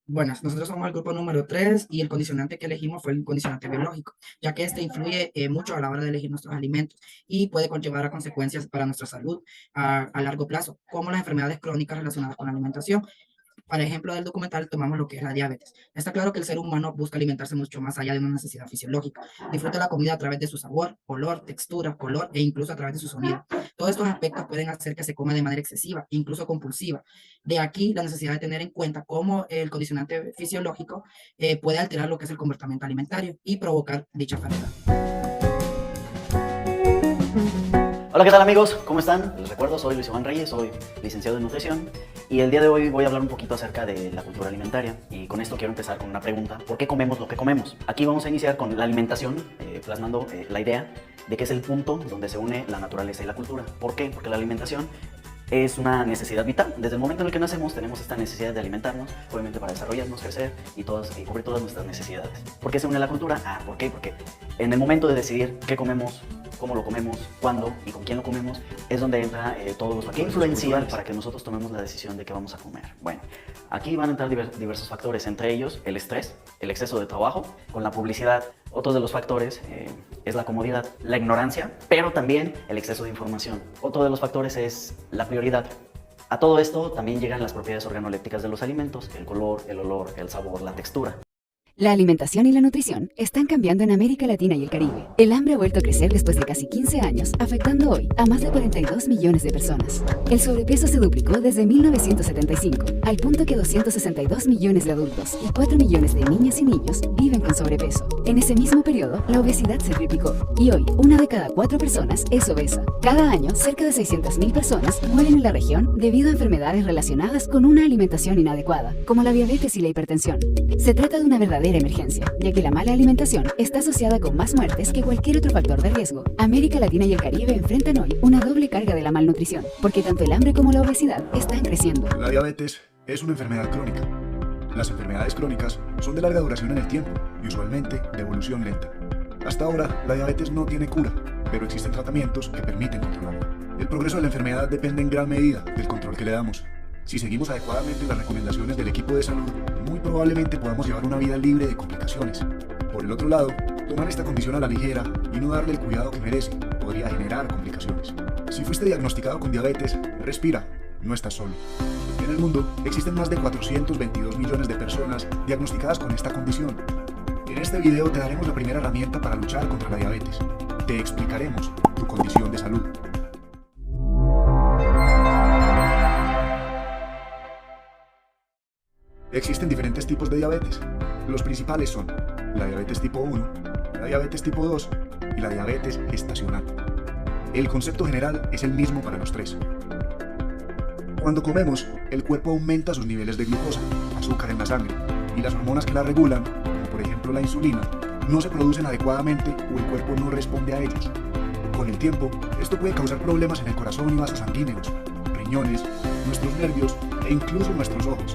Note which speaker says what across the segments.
Speaker 1: Buenas, nosotros somos el grupo número 3 y el condicionante que elegimos fue el condicionante biológico, ya que este influye mucho a la hora de elegir nuestros alimentos y puede conllevar a consecuencias para nuestra salud a largo plazo, como las enfermedades crónicas relacionadas con la alimentación. Para ejemplo del documental, tomamos lo que es la diabetes. Está claro que el ser humano busca alimentarse mucho más allá de una necesidad fisiológica. Disfruta la comida a través de su sabor, olor, textura, color e incluso a través de su sonido. Todos estos aspectos pueden hacer que se coma de manera excesiva, incluso compulsiva. De aquí la necesidad de tener en cuenta cómo el condicionante fisiológico puede alterar lo que es el comportamiento alimentario y provocar dicha enfermedad.
Speaker 2: Hola, ¿qué tal amigos? ¿Cómo están? Les recuerdo, soy Luis Iván Reyes, soy licenciado en nutrición y el día de hoy voy a hablar un poquito acerca de la cultura alimentaria y con esto quiero empezar con una pregunta: ¿por qué comemos lo que comemos? Aquí vamos a iniciar con la alimentación, plasmando la idea de que es el punto donde se une la naturaleza y la cultura. ¿Por qué? Porque la alimentación es una necesidad vital. Desde el momento en el que nacemos tenemos esta necesidad de alimentarnos, obviamente para desarrollarnos, crecer y cubrir todas nuestras necesidades. ¿Por qué se une la cultura? ¿Por qué? Porque en el momento de decidir qué comemos, cómo lo comemos, cuándo y con quién lo comemos, es donde entra todos los factores. ¿Qué influencia para que nosotros tomemos la decisión de qué vamos a comer? Bueno, aquí van a entrar diversos factores, entre ellos el estrés, el exceso de trabajo, con la publicidad. Otro de los factores es la comodidad, la ignorancia, pero también el exceso de información. Otro de los factores es la prioridad. A todo esto también llegan las propiedades organolépticas de los alimentos: el color, el olor, el sabor, la textura.
Speaker 3: La alimentación y la nutrición están cambiando en América Latina y el Caribe. El hambre ha vuelto a crecer después de casi 15 años, afectando hoy a más de 42 millones de personas. El sobrepeso se duplicó desde 1975, al punto que 262 millones de adultos y 4 millones de niñas y niños viven con sobrepeso. En ese mismo periodo, la obesidad se triplicó y hoy una de cada 4 personas es obesa. Cada año, cerca de 600.000 personas mueren en la región debido a enfermedades relacionadas con una alimentación inadecuada, como la diabetes y la hipertensión. Se trata de una verdadera emergencia, ya que la mala alimentación está asociada con más muertes que cualquier otro factor de riesgo. América Latina y el Caribe enfrentan hoy una doble carga de la malnutrición, porque tanto el hambre como la obesidad están creciendo.
Speaker 4: La diabetes es una enfermedad crónica. Las enfermedades crónicas son de larga duración en el tiempo y usualmente de evolución lenta. Hasta ahora, la diabetes no tiene cura, pero existen tratamientos que permiten controlarla. El progreso de la enfermedad depende en gran medida del control que le damos. Si seguimos adecuadamente las recomendaciones del equipo de salud, muy probablemente podamos llevar una vida libre de complicaciones. Por el otro lado, tomar esta condición a la ligera y no darle el cuidado que merece podría generar complicaciones. Si fuiste diagnosticado con diabetes, respira, no estás solo. En el mundo existen más de 422 millones de personas diagnosticadas con esta condición. En este video te daremos la primera herramienta para luchar contra la diabetes. Te explicaremos tu condición de salud. Existen diferentes tipos de diabetes. Los principales son la diabetes tipo 1, la diabetes tipo 2 y la diabetes gestacional. El concepto general es el mismo para los tres. Cuando comemos, el cuerpo aumenta sus niveles de glucosa, azúcar en la sangre, y las hormonas que la regulan, como por ejemplo la insulina, no se producen adecuadamente o el cuerpo no responde a ellas. Con el tiempo, esto puede causar problemas en el corazón y vasos sanguíneos, riñones, nuestros nervios e incluso nuestros ojos.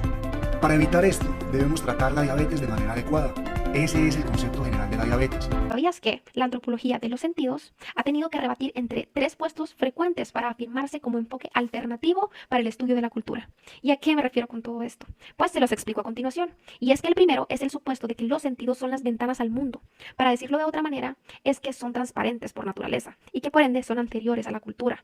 Speaker 4: Para evitar esto, debemos tratar la diabetes de manera adecuada. Ese es el concepto general de la diabetes.
Speaker 5: ¿Sabías que la antropología de los sentidos ha tenido que rebatir entre 3 puestos frecuentes para afirmarse como enfoque alternativo para el estudio de la cultura? ¿Y a qué me refiero con todo esto? Pues se los explico a continuación. Y es que el primero es el supuesto de que los sentidos son las ventanas al mundo. Para decirlo de otra manera, es que son transparentes por naturaleza y que por ende son anteriores a la cultura.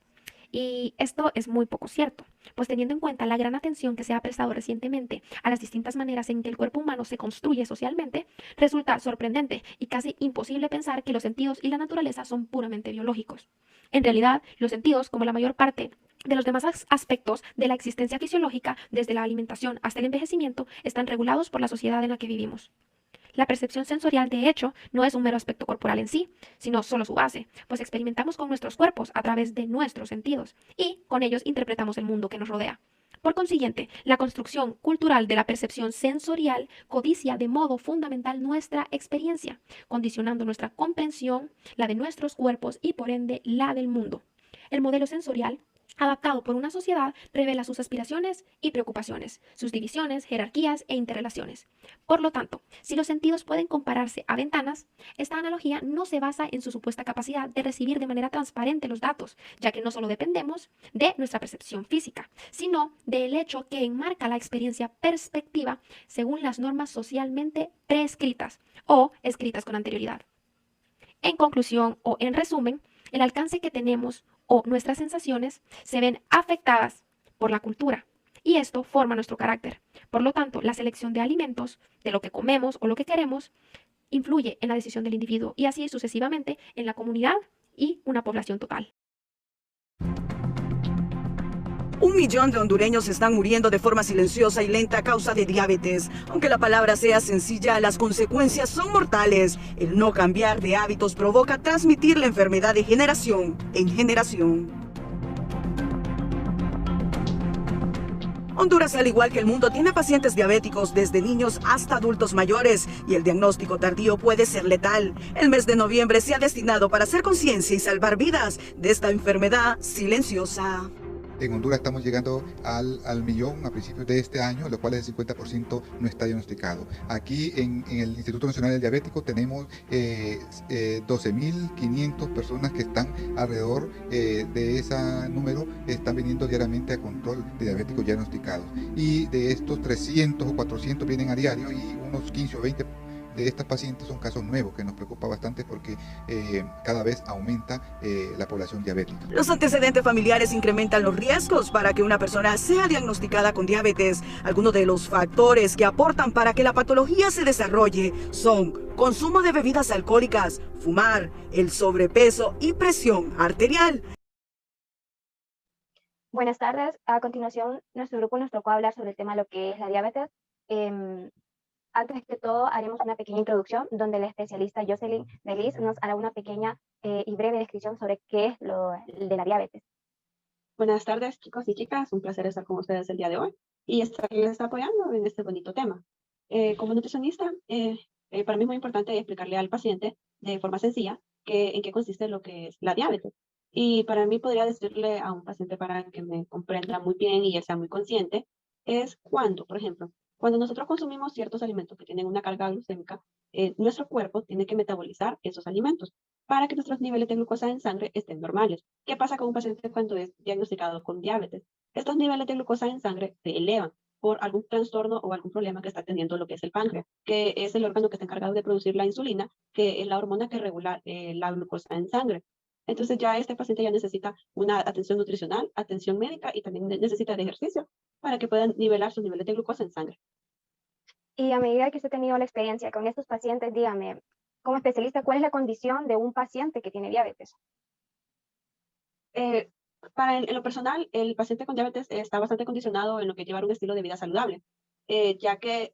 Speaker 5: Y esto es muy poco cierto, pues teniendo en cuenta la gran atención que se ha prestado recientemente a las distintas maneras en que el cuerpo humano se construye socialmente, resulta sorprendente y casi imposible pensar que los sentidos y la naturaleza son puramente biológicos. En realidad, los sentidos, como la mayor parte de los demás aspectos de la existencia fisiológica, desde la alimentación hasta el envejecimiento, están regulados por la sociedad en la que vivimos. La percepción sensorial, de hecho, no es un mero aspecto corporal en sí, sino solo su base, pues experimentamos con nuestros cuerpos a través de nuestros sentidos y con ellos interpretamos el mundo que nos rodea. Por consiguiente, la construcción cultural de la percepción sensorial codicia de modo fundamental nuestra experiencia, condicionando nuestra comprensión, la de nuestros cuerpos y por ende la del mundo. El modelo sensorial adaptado por una sociedad, revela sus aspiraciones y preocupaciones, sus divisiones, jerarquías e interrelaciones. Por lo tanto, si los sentidos pueden compararse a ventanas, esta analogía no se basa en su supuesta capacidad de recibir de manera transparente los datos, ya que no solo dependemos de nuestra percepción física, sino del hecho que enmarca la experiencia perspectiva según las normas socialmente prescritas o escritas con anterioridad. En conclusión o en resumen, el alcance que tenemos o nuestras sensaciones se ven afectadas por la cultura y esto forma nuestro carácter. Por lo tanto, la selección de alimentos, de lo que comemos o lo que queremos, influye en la decisión del individuo y así sucesivamente en la comunidad y una población total.
Speaker 6: 1 millón de hondureños están muriendo de forma silenciosa y lenta a causa de diabetes. Aunque la palabra sea sencilla, las consecuencias son mortales. El no cambiar de hábitos provoca transmitir la enfermedad de generación en generación. Honduras, al igual que el mundo, tiene pacientes diabéticos desde niños hasta adultos mayores y el diagnóstico tardío puede ser letal. El mes de noviembre se ha destinado para hacer conciencia y salvar vidas de esta enfermedad silenciosa.
Speaker 7: En Honduras estamos llegando al millón a principios de este año, lo cual el 50% no está diagnosticado. Aquí en el Instituto Nacional del Diabético tenemos 12.500 personas que están alrededor de ese número, están viniendo diariamente a control de diabéticos ya diagnosticados. Y de estos 300 o 400 vienen a diario y unos 15 o 20 de estas pacientes son casos nuevos que nos preocupa bastante porque cada vez aumenta la población diabética.
Speaker 6: Los antecedentes familiares incrementan los riesgos para que una persona sea diagnosticada con diabetes. Algunos de los factores que aportan para que la patología se desarrolle son consumo de bebidas alcohólicas, fumar, el sobrepeso y presión arterial.
Speaker 8: Buenas tardes. A continuación, nuestro grupo nos tocó hablar sobre el tema de lo que es la diabetes. Antes que todo, haremos una pequeña introducción donde la especialista Jocelyn Delis nos hará una pequeña y breve descripción sobre qué es lo de la diabetes.
Speaker 9: Buenas tardes, chicos y chicas. Un placer estar con ustedes el día de hoy y estarles apoyando en este bonito tema. Como nutricionista, para mí es muy importante explicarle al paciente de forma sencilla en qué consiste lo que es la diabetes. Y para mí podría decirle a un paciente para que me comprenda muy bien y él sea muy consciente, es cuando, por ejemplo, cuando nosotros consumimos ciertos alimentos que tienen una carga glucémica, nuestro cuerpo tiene que metabolizar esos alimentos para que nuestros niveles de glucosa en sangre estén normales. ¿Qué pasa con un paciente cuando es diagnosticado con diabetes? Estos niveles de glucosa en sangre se elevan por algún trastorno o algún problema que está teniendo lo que es el páncreas, que es el órgano que está encargado de producir la insulina, que es la hormona que regula la glucosa en sangre. Entonces ya este paciente ya necesita una atención nutricional, atención médica y también necesita de ejercicio para que puedan nivelar sus niveles de glucosa en sangre.
Speaker 8: Y a medida que usted ha tenido la experiencia con estos pacientes, dígame, como especialista, ¿cuál es la condición de un paciente que tiene diabetes?
Speaker 9: En lo personal, el paciente con diabetes está bastante condicionado en lo que llevar un estilo de vida saludable, ya que,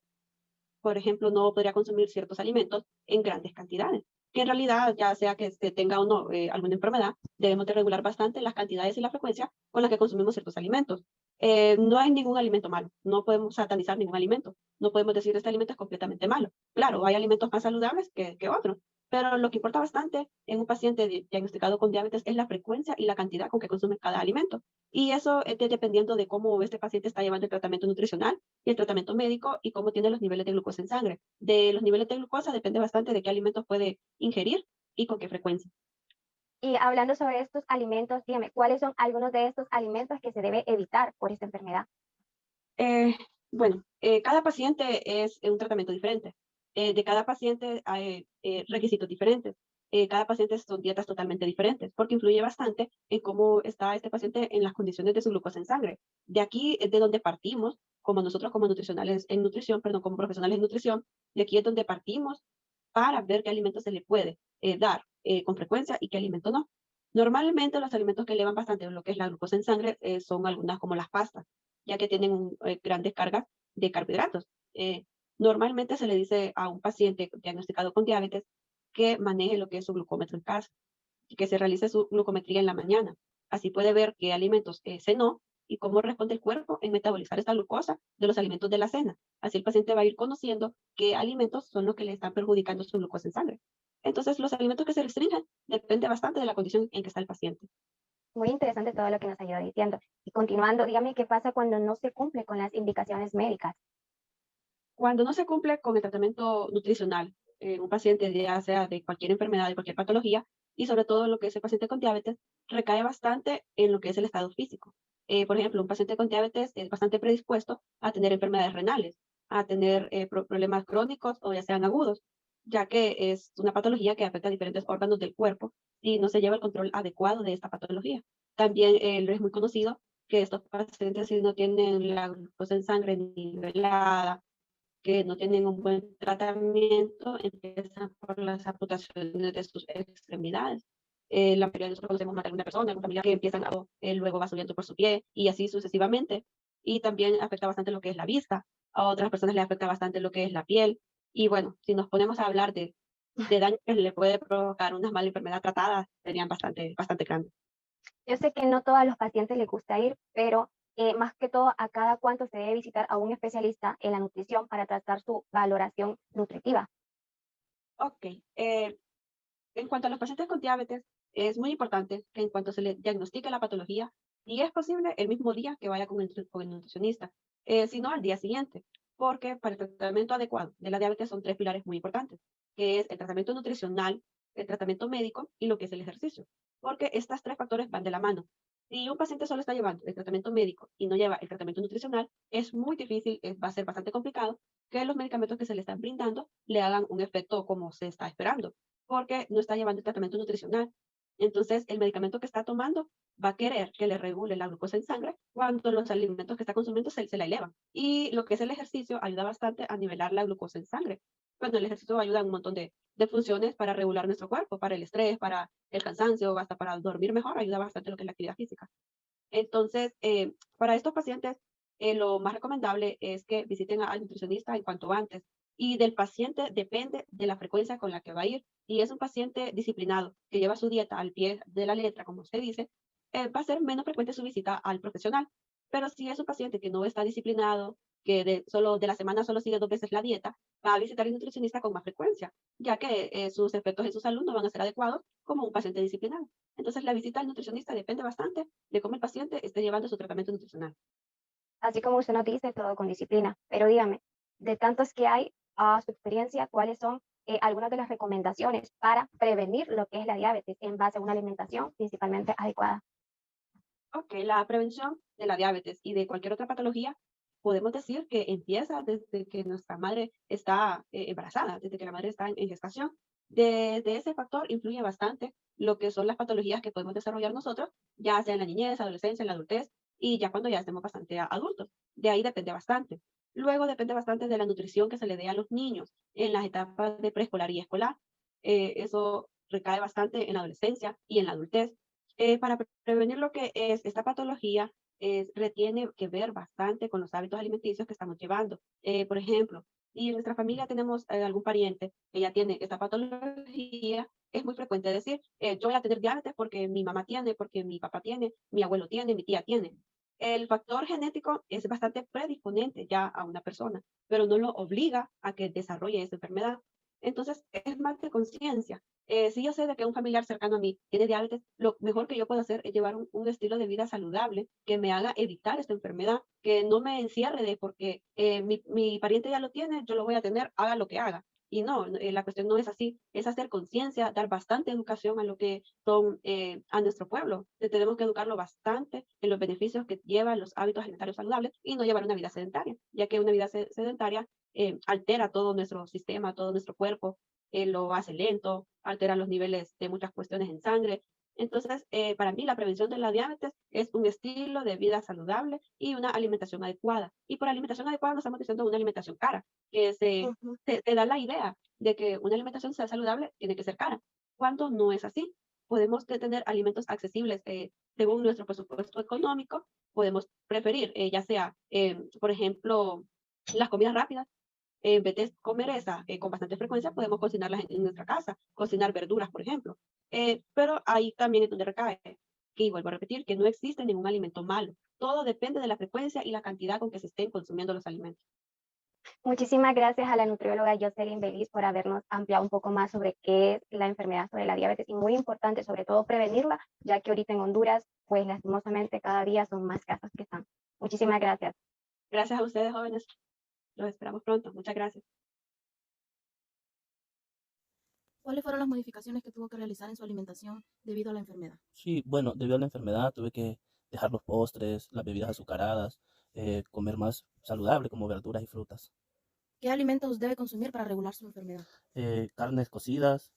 Speaker 9: por ejemplo, no podría consumir ciertos alimentos en grandes cantidades, que en realidad, ya sea que tenga o no alguna enfermedad, debemos de regular bastante las cantidades y la frecuencia con las que consumimos ciertos alimentos. No hay ningún alimento malo, no podemos satanizar ningún alimento, no podemos decir este alimento es completamente malo. Claro, hay alimentos más saludables que otros, pero lo que importa bastante en un paciente diagnosticado con diabetes es la frecuencia y la cantidad con que consume cada alimento. Y eso es dependiendo de cómo este paciente está llevando el tratamiento nutricional y el tratamiento médico y cómo tiene los niveles de glucosa en sangre. De los niveles de glucosa depende bastante de qué alimentos puede ingerir y con qué frecuencia.
Speaker 8: Y hablando sobre estos alimentos, dígame, ¿cuáles son algunos de estos alimentos que se debe evitar por esta enfermedad?
Speaker 9: Bueno, cada paciente es un tratamiento diferente. De cada paciente hay requisitos diferentes. Cada paciente son dietas totalmente diferentes, porque influye bastante en cómo está este paciente en las condiciones de su glucosa en sangre. De aquí es de donde partimos, como nosotros como nutricionales en nutrición, perdón, como profesionales en nutrición, de aquí es donde partimos para ver qué alimento se le puede dar con frecuencia y qué alimento no. Normalmente los alimentos que elevan bastante lo que es la glucosa en sangre son algunas como las pastas, ya que tienen grandes cargas de carbohidratos. Normalmente se le dice a un paciente diagnosticado con diabetes que maneje lo que es su glucómetro en casa y que se realice su glucometría en la mañana. Así puede ver qué alimentos cenó y cómo responde el cuerpo en metabolizar esta glucosa de los alimentos de la cena. Así el paciente va a ir conociendo qué alimentos son los que le están perjudicando su glucosa en sangre. Entonces, los alimentos que se restringen depende bastante de la condición en que está el paciente.
Speaker 8: Muy interesante todo lo que nos ha ido diciendo. Y continuando, dígame qué pasa cuando no se cumple con las indicaciones médicas.
Speaker 9: Cuando no se cumple con el tratamiento nutricional, un paciente ya sea de cualquier enfermedad, de cualquier patología, y sobre todo lo que es el paciente con diabetes, recae bastante en lo que es el estado físico. Por ejemplo, un paciente con diabetes es bastante predispuesto a tener enfermedades renales, a tener problemas crónicos o ya sean agudos, ya que es una patología que afecta a diferentes órganos del cuerpo y no se lleva el control adecuado de esta patología. También es muy conocido que estos pacientes, si no tienen la glucosa en sangre nivelada, que no tienen un buen tratamiento, empiezan por las amputaciones de sus extremidades. La mayoría de nosotros conocemos más de una persona, una familia que empiezan a, luego va subiendo por su pie y así sucesivamente. Y también afecta bastante lo que es la vista. A otras personas le afecta bastante lo que es la piel. Y bueno, si nos ponemos a hablar de daño que le puede provocar una mala enfermedad tratada, serían bastante grandes.
Speaker 8: Yo sé que no todos los pacientes les gusta ir, pero más que todo, a cada cuánto se debe visitar a un especialista en la nutrición para tratar su valoración nutritiva.
Speaker 9: Ok, en cuanto a los pacientes con diabetes, es muy importante que en cuanto se le diagnostique la patología, y es posible el mismo día que vaya con el nutricionista, sino al día siguiente, porque para el tratamiento adecuado de la diabetes son tres pilares muy importantes, que es el tratamiento nutricional, el tratamiento médico y lo que es el ejercicio, porque estos tres factores van de la mano. Si un paciente solo está llevando el tratamiento médico y no lleva el tratamiento nutricional, es muy difícil, va a ser bastante complicado que los medicamentos que se le están brindando le hagan un efecto como se está esperando, porque no está llevando el tratamiento nutricional. Entonces, el medicamento que está tomando va a querer que le regule la glucosa en sangre cuando los alimentos que está consumiendo se la elevan. Y lo que es el ejercicio ayuda bastante a nivelar la glucosa en sangre. Cuando el ejercicio ayuda a un montón de funciones para regular nuestro cuerpo, para el estrés, para el cansancio, hasta para dormir mejor, ayuda bastante lo que es la actividad física. Entonces, para estos pacientes, lo más recomendable es que visiten al nutricionista en cuanto antes. Y del paciente depende de la frecuencia con la que va a ir. Si es un paciente disciplinado, que lleva su dieta al pie de la letra, como usted dice, va a ser menos frecuente su visita al profesional. Pero si es un paciente que no está disciplinado, que solo de la semana solo sigue 2 veces la dieta, va a visitar al nutricionista con más frecuencia, ya que sus efectos en su salud no van a ser adecuados como un paciente disciplinado. Entonces, la visita al nutricionista depende bastante de cómo el paciente esté llevando su tratamiento nutricional.
Speaker 8: Así como usted nos dice, todo con disciplina. Pero dígame, de tantos que hay, a su experiencia, ¿cuáles son algunas de las recomendaciones para prevenir lo que es la diabetes en base a una alimentación principalmente adecuada?
Speaker 9: Ok, la prevención de la diabetes y de cualquier otra patología, podemos decir que empieza desde que nuestra madre está embarazada, desde que la madre está en gestación. De ese factor influye bastante lo que son las patologías que podemos desarrollar nosotros, ya sea en la niñez, adolescencia, en la adultez y ya cuando ya estemos bastante adultos. De ahí depende bastante. Luego depende bastante de la nutrición que se le dé a los niños en las etapas de preescolar y escolar. Eso recae bastante en la adolescencia y en la adultez. Para prevenir lo que es esta patología, tiene que ver bastante con los hábitos alimenticios que estamos llevando. Por ejemplo, si en nuestra familia tenemos algún pariente que ya tiene esta patología, es muy frecuente decir, yo voy a tener diabetes porque mi mamá tiene, porque mi papá tiene, mi abuelo tiene, mi tía tiene. El factor genético es bastante predisponente ya a una persona, pero no lo obliga a que desarrolle esa enfermedad. Entonces, es más de conciencia. Si yo sé de que un familiar cercano a mí tiene diabetes, lo mejor que yo puedo hacer es llevar un estilo de vida saludable que me haga evitar esta enfermedad, que no me encierre de porque mi pariente ya lo tiene, yo lo voy a tener, haga lo que haga. Y no, la cuestión no es así, es hacer conciencia, dar bastante educación a lo que son a nuestro pueblo. Tenemos que educarlo bastante en los beneficios que llevan los hábitos alimentarios saludables y no llevar una vida sedentaria, ya que una vida sedentaria altera todo nuestro sistema, todo nuestro cuerpo, lo hace lento, altera los niveles de muchas cuestiones en sangre. Entonces, para mí la prevención de la diabetes es un estilo de vida saludable y una alimentación adecuada. Y por alimentación adecuada no estamos diciendo una alimentación cara, que
Speaker 8: Ujú.
Speaker 9: te da la idea de que una alimentación sea saludable tiene que ser cara, cuando no es así. Podemos tener alimentos accesibles según nuestro presupuesto económico, podemos preferir ya sea, por ejemplo, las comidas rápidas, en vez de comer esa con bastante frecuencia, podemos cocinarlas en nuestra casa, cocinar verduras, por ejemplo. Pero ahí también es donde recae, que y vuelvo a repetir, que no existe ningún alimento malo. Todo depende de la frecuencia y la cantidad con que se estén consumiendo los alimentos.
Speaker 8: Muchísimas gracias a la nutrióloga Jocelyn Belis por habernos ampliado un poco más sobre qué es la enfermedad sobre la diabetes y muy importante sobre todo prevenirla, ya que ahorita en Honduras, pues lastimosamente cada día son más casos que están. Muchísimas gracias.
Speaker 9: Gracias a ustedes, jóvenes. Los esperamos pronto. Muchas gracias.
Speaker 10: ¿Cuáles fueron las modificaciones que tuvo que realizar en su alimentación debido a la enfermedad?
Speaker 11: Sí, bueno, debido a la enfermedad tuve que dejar los postres, las bebidas azucaradas, comer más saludable como verduras y frutas.
Speaker 10: ¿Qué alimentos debe consumir para regular su enfermedad?
Speaker 11: Carnes cocidas,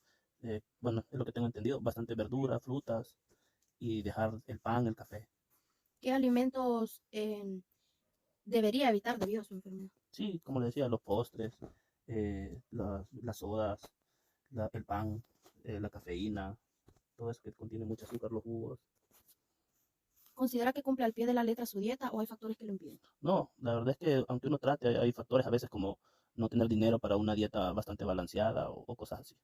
Speaker 11: bueno, es lo que tengo entendido, bastante verdura, frutas y dejar el pan, el café.
Speaker 10: ¿Qué alimentos debería evitar debido a su enfermedad?
Speaker 11: Sí, como le decía, los postres, las sodas, el pan, la cafeína, todo eso que contiene mucho azúcar, los jugos.
Speaker 10: ¿Considera que cumple al pie de la letra su dieta o hay factores que lo impiden?
Speaker 11: No, la verdad es que aunque uno trate, hay factores a veces como no tener dinero para una dieta bastante balanceada o cosas así.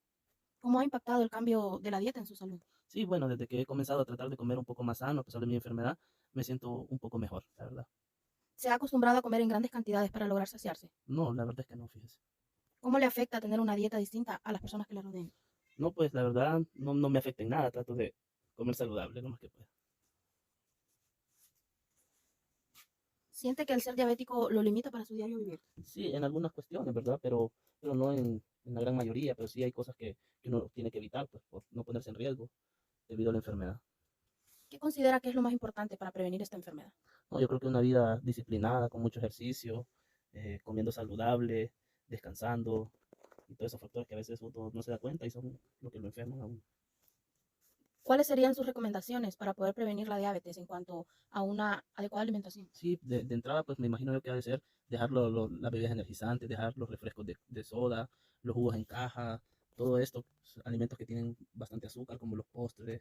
Speaker 10: ¿Cómo ha impactado el cambio de la dieta en su salud?
Speaker 11: Sí, bueno, desde que he comenzado a tratar de comer un poco más sano a pesar de mi enfermedad, me siento un poco mejor, la verdad.
Speaker 10: ¿Se ha acostumbrado a comer en grandes cantidades para lograr saciarse?
Speaker 11: No, la verdad es que no, fíjese.
Speaker 10: ¿Cómo le afecta tener una dieta distinta a las personas que le rodean?
Speaker 11: No, pues la verdad no me afecta en nada, trato de comer saludable lo más que pueda.
Speaker 10: ¿Siente que el ser diabético lo limita para su diario vivir?
Speaker 11: Sí, en algunas cuestiones, ¿verdad? Pero no en la gran mayoría, pero sí hay cosas que uno tiene que evitar, pues, por no ponerse en riesgo debido a la enfermedad.
Speaker 10: ¿Qué considera que es lo más importante para prevenir esta enfermedad?
Speaker 11: No, yo creo que una vida disciplinada, con mucho ejercicio, comiendo saludable, descansando, y todos esos factores que a veces uno no se da cuenta y son lo que lo enferman a uno.
Speaker 10: ¿Cuáles serían sus recomendaciones para poder prevenir la diabetes en cuanto a una adecuada alimentación?
Speaker 11: Sí, de entrada, pues me imagino yo que ha de ser dejar las bebidas energizantes, dejar los refrescos de soda, los jugos en caja, todo esto, pues, alimentos que tienen bastante azúcar, como los postres,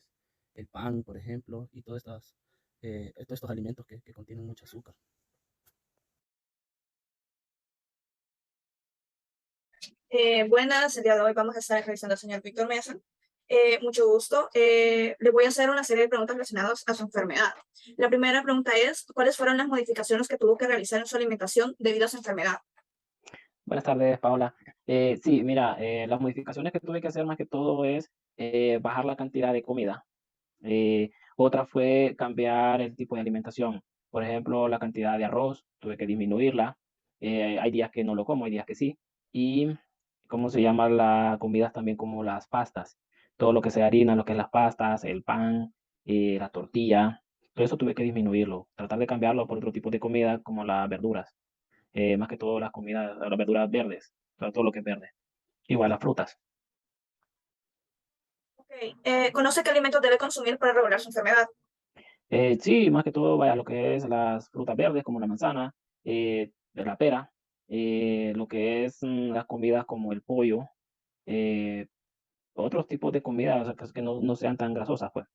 Speaker 11: el pan, por ejemplo, y todos estos alimentos que contienen mucho azúcar.
Speaker 12: Buenas, el día de hoy vamos a estar entrevistando al señor Víctor Mesa. Mucho gusto. Le voy a hacer una serie de preguntas relacionadas a su enfermedad. La primera pregunta es, ¿cuáles fueron las modificaciones que tuvo que realizar en su alimentación debido a su enfermedad?
Speaker 13: Buenas tardes, Paola. Sí, mira, las modificaciones que tuve que hacer más que todo es bajar la cantidad de comida. Otra fue cambiar el tipo de alimentación. Por ejemplo, la cantidad de arroz, tuve que disminuirla. Hay días que no lo como, hay días que sí. Y, ¿cómo se llama? Las comidas también como las pastas. Todo lo que sea harina, lo que es las pastas, el pan, la tortilla. Todo eso tuve que disminuirlo. Tratar de cambiarlo por otro tipo de comida como las verduras. Más que todo las comidas, las verduras verdes. Todo lo que es verde. Igual las frutas.
Speaker 12: Okay. ¿Conoce qué alimentos debe consumir para regular su enfermedad?
Speaker 13: Sí, más que todo, vaya, lo que es las frutas verdes como la manzana, la pera, lo que es las comidas como el pollo, eh, otros tipos de comidas, o sea, que no sean tan grasosas, pues.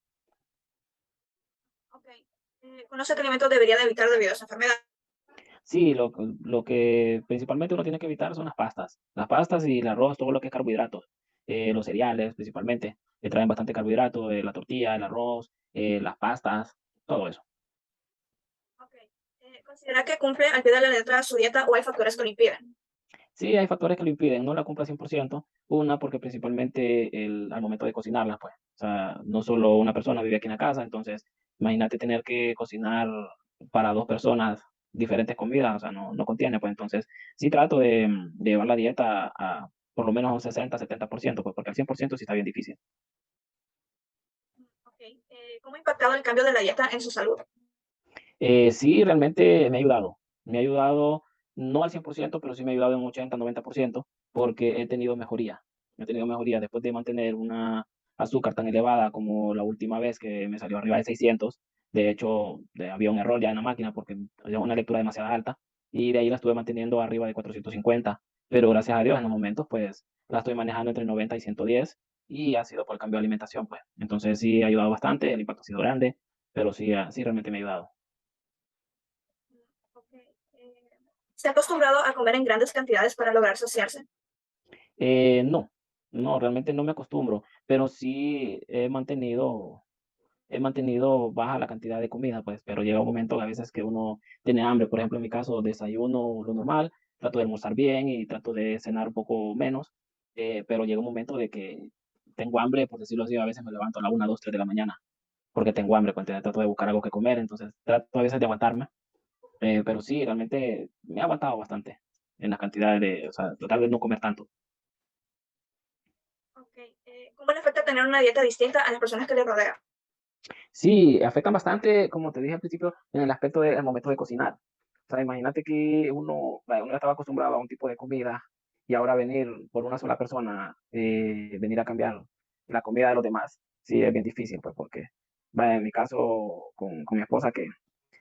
Speaker 12: Okay. ¿Conoce qué alimentos debería de evitar debido a su enfermedad?
Speaker 13: Sí, lo que principalmente uno tiene que evitar son las pastas y el arroz, todo lo que es carbohidratos, los cereales principalmente, que traen bastante carbohidrato, la tortilla, el arroz, las pastas, todo eso.
Speaker 12: Okay. ¿Considera que cumple al pie de la letra su dieta o hay factores que lo impiden?
Speaker 13: Sí, hay factores que lo impiden, no la cumple al 100%. Una, porque principalmente al momento de cocinarla, pues, o sea, no solo una persona vive aquí en la casa, entonces imagínate tener que cocinar para 2 personas diferentes comidas, o sea, no contiene, pues, entonces sí trato de llevar la dieta a por lo menos a un 60-70%, pues, porque al 100% sí está bien difícil.
Speaker 12: Okay. ¿Cómo ha impactado el cambio de la dieta en su salud?
Speaker 13: Sí, realmente me ha ayudado no al 100%, pero sí me ha ayudado en un 80-90%, porque he tenido mejoría después de mantener una azúcar tan elevada como la última vez que me salió arriba de 600. De hecho, había un error ya en la máquina porque había una lectura demasiado alta y de ahí la estuve manteniendo arriba de 450, pero gracias a Dios en los momentos pues la estoy manejando entre 90 y 110 y ha sido por el cambio de alimentación pues. Entonces sí ha ayudado bastante, el impacto ha sido grande, pero sí, sí realmente me ha ayudado.
Speaker 12: Okay. ¿Está acostumbrado a comer en grandes cantidades para lograr saciarse?
Speaker 13: No, no, realmente no me acostumbro, pero sí he mantenido baja la cantidad de comida, pues, pero llega un momento a veces que uno tiene hambre. Por ejemplo, en mi caso, desayuno lo normal, trato de almorzar bien y trato de cenar un poco menos, pero llega un momento de que tengo hambre, por decirlo así, a veces me levanto a la 1, 2, 3 de la mañana porque tengo hambre, pues trato de buscar algo que comer, entonces trato a veces de aguantarme, pero sí, realmente me ha aguantado bastante en las cantidades de, o sea, tratar de no comer tanto.
Speaker 12: Ok, ¿cómo le afecta tener una dieta distinta a las personas que le rodean?
Speaker 13: Sí, afectan bastante, como te dije al principio, en el aspecto del momento de cocinar. O sea, imagínate que uno estaba acostumbrado a un tipo de comida y ahora venir por una sola persona, venir a cambiar la comida de los demás, sí, es bien difícil, pues, porque, vaya, en mi caso, con mi esposa, que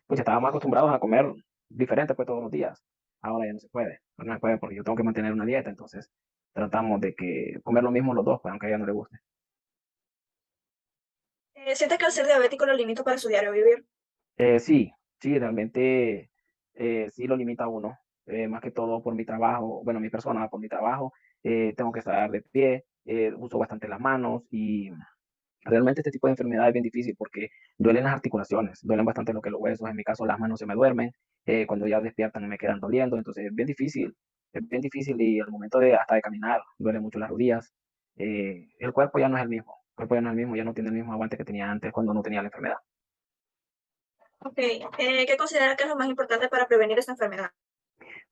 Speaker 13: pues estábamos acostumbrados a comer diferente, pues, todos los días. Ahora ya no se puede, no se puede porque yo tengo que mantener una dieta, entonces tratamos de que comer lo mismo los dos, pues, aunque a ella no le guste.
Speaker 12: ¿Siente que el ser diabético lo limita para su diario vivir?
Speaker 13: Sí, sí, realmente sí lo limita a uno, más que todo por mi trabajo, bueno, mi persona, por mi trabajo, tengo que estar de pie, uso bastante las manos y realmente este tipo de enfermedad es bien difícil porque duelen las articulaciones, duelen bastante lo que los huesos, en mi caso las manos se me duermen, cuando ya despiertan me quedan doliendo, entonces es bien difícil y al momento de hasta de caminar duele mucho las rodillas, el cuerpo ya no es el mismo, el cuerpo ya no es el mismo, ya no tiene el mismo aguante que tenía antes cuando no tenía la enfermedad.
Speaker 12: Ok, ¿qué considera que es lo más importante para prevenir esta enfermedad?